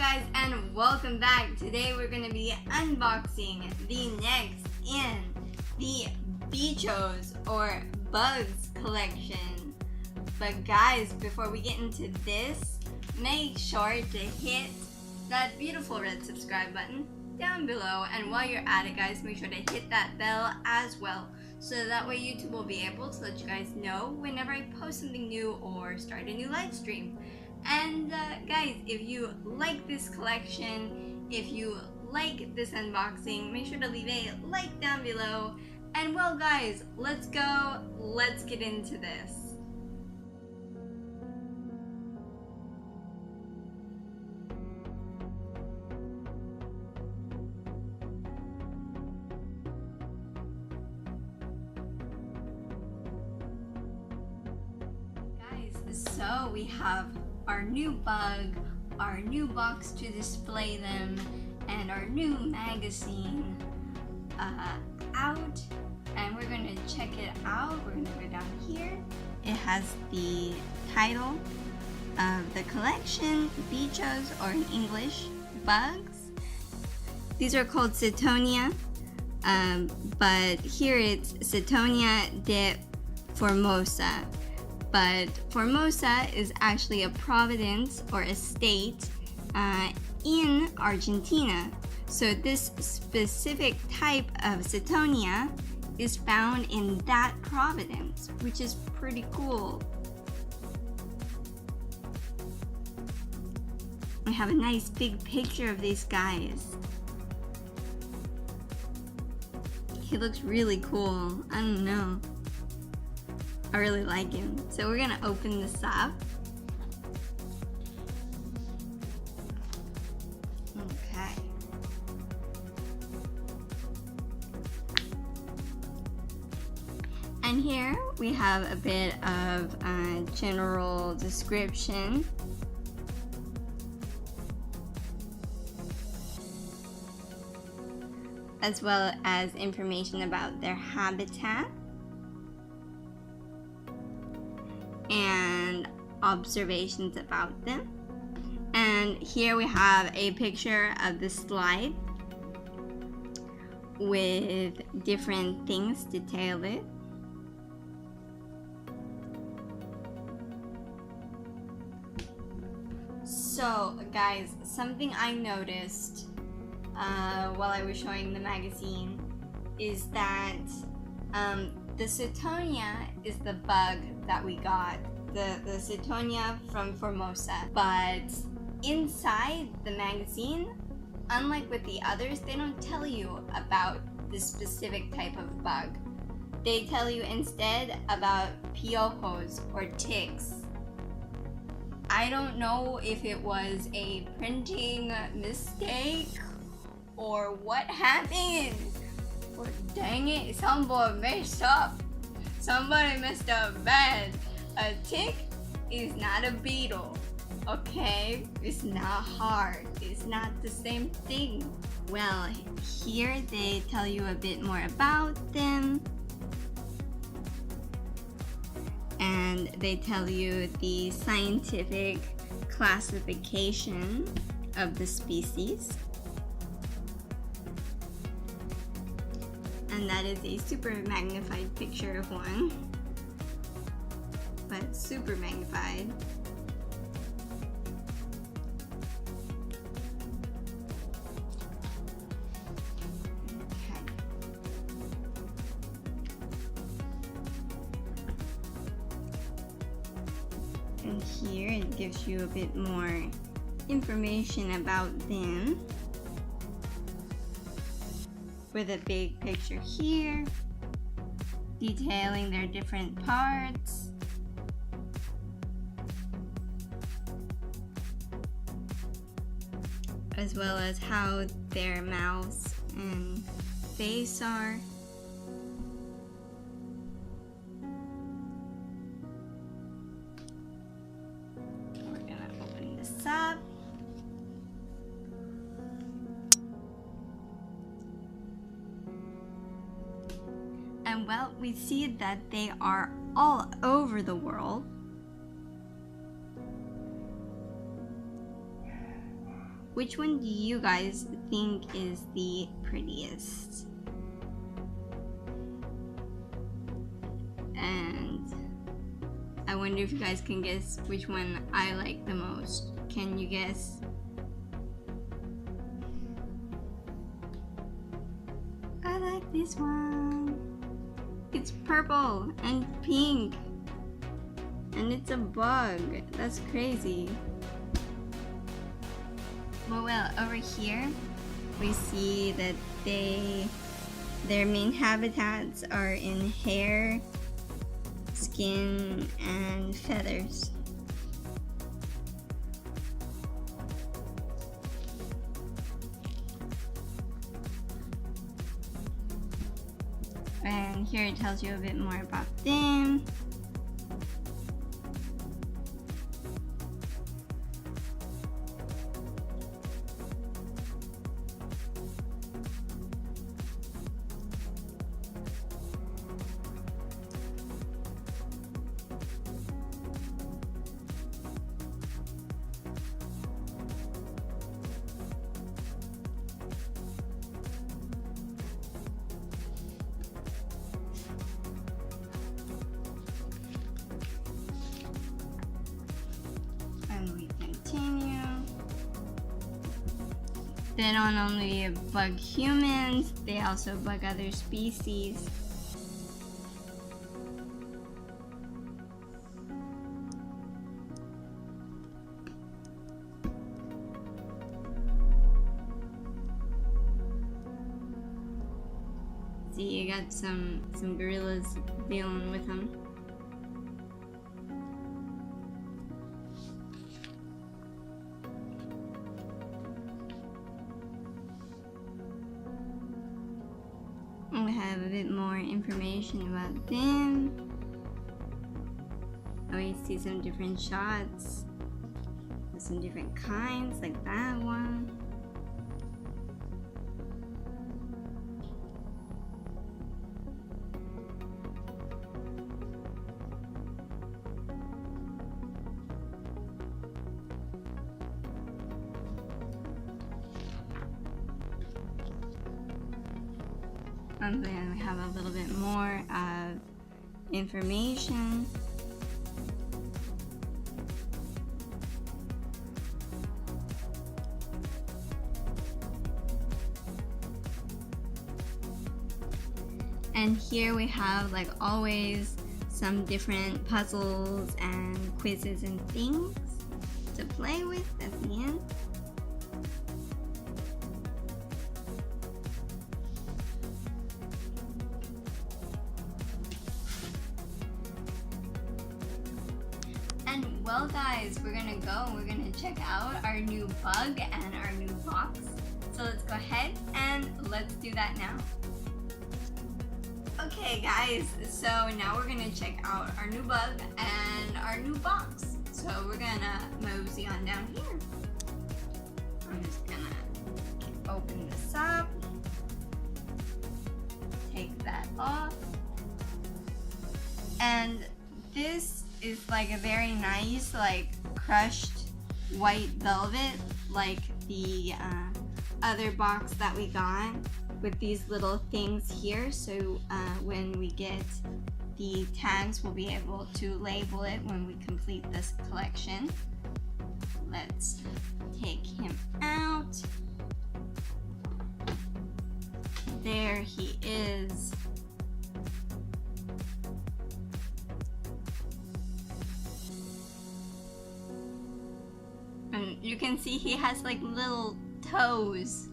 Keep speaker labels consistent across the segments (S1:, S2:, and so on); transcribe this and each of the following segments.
S1: guys, and welcome back. Today we're going to be unboxing the next in the Bichos or Bugs collection. But guys, before we get into this, make sure to hit that beautiful red subscribe button down below, and while you're at it guys, make sure to hit that bell as well, so that way YouTube will be able to let you guys know whenever I post something new or start a new live stream. And guys, if you like this collection, if you like this unboxing, make sure to leave a like down below. And well guys, let's get into this. So we have our new bug, our new box to display them, and our new magazine out, and we're going to check it out. We're going to go down here. It has the title of the collection, Bichos, or in English, Bugs. These are called Cetonia, but here it's Cetonia de Formosa. But Formosa is actually a province or a state in Argentina. So this specific type of Cetonia is found in that province, which is pretty cool. We have a nice big picture of these guys. He looks really cool. I don't know. I really like him. So we're gonna open this up. Okay. And here we have a bit of general description. As well as information about their habitat. And observations about them. And here we have a picture of the slide with different things detailed. So guys, something I noticed while I was showing the magazine is that the Cetonia is the bug that we got, the Cetonia from Formosa. But inside the magazine, unlike with the others, they don't tell you about this specific type of bug. They tell you instead about piojos or ticks. I don't know if it was a printing mistake or what happened. But dang it, somebody messed up. Somebody messed up bad. A tick is not a beetle, okay? It's not hard. It's not the same thing. Well, here they tell you a bit more about them. And they tell you the scientific classification of the species. And that is a super magnified picture of one, but super magnified. Okay. And here it gives you a bit more information about them, with a big picture here detailing their different parts, as well as how their mouths and face are. We're gonna open this up. And well, we see that they are all over the world. which one do you guys think is the prettiest? And I wonder if you guys can guess which one I like the most. Can you guess? I like this one. It's purple and pink. And it's a bug. That's crazy. Well, over here we see that their main habitats are in hair, skin, and feathers. And here it tells you a bit more about them. They don't only bug humans, they also bug other species. See, you got some gorillas dealing with them. We have a bit more information about them. We see some different shots, some different kinds, like that one. And then we have a little bit more of information. And here we have, like always, some different puzzles and quizzes and things to play with at the end. And well guys, we're gonna check out our new bug and our new box. So let's go ahead and let's do that now. Okay guys, so now we're gonna check out our new bug and our new box. So we're gonna mosey on down here. I'm just gonna open this up, take that off, and this is like a very nice, like crushed white velvet, like the other box that we got, with these little things here. So when we get the tags, we'll be able to label it when we complete this collection. Let's take him out. There he is. And you can see he has like little toes.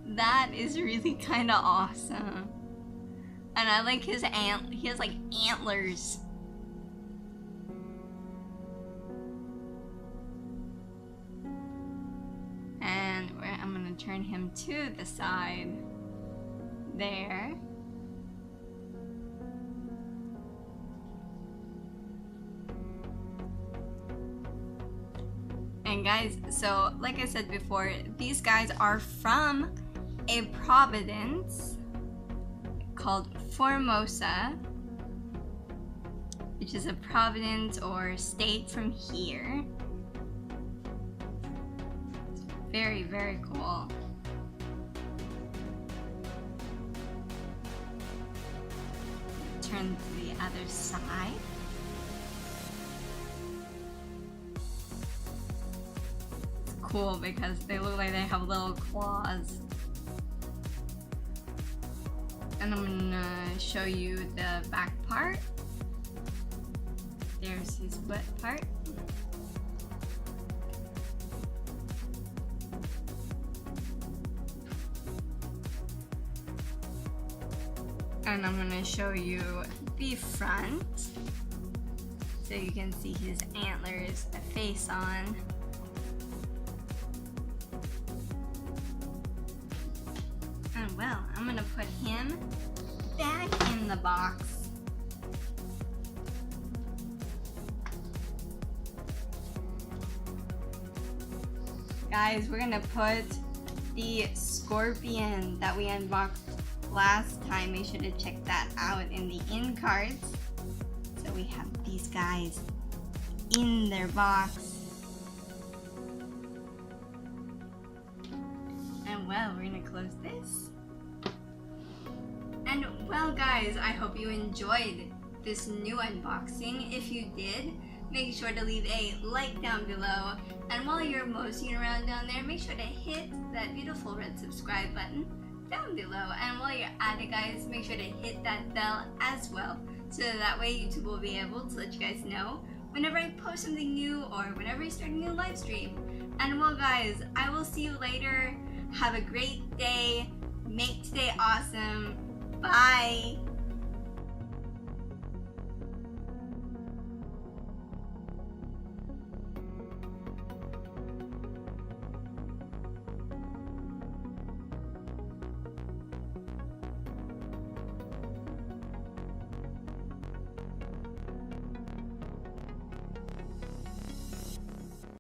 S1: That is really kind of awesome. And I like his he has like antlers. And I'm gonna turn him to the side. There. And guys, so like I said before, these guys are from a province called Formosa, which is a province or state from here. Very, very cool. Turn to the other side. It's cool because they look like they have little claws. And I'm gonna show you the back part. There's his butt part. And I'm gonna show you the front so you can see his antlers, a face on. And well, I'm gonna put him back in the box. Guys, we're gonna put the scorpion that we unboxed last time. Make sure to check that out in the in cards. So we have these guys in their box. And well, we're gonna close this. And well guys, I hope you enjoyed this new unboxing. If you did, make sure to leave a like down below. And while you're moseying around down there, make sure to hit that beautiful red subscribe button down below. And while you're at it guys, make sure to hit that bell as well, so that way YouTube will be able to let you guys know whenever I post something new or whenever I start a new live stream. And well guys, I will see you later. Have a great day. Make today awesome. Bye.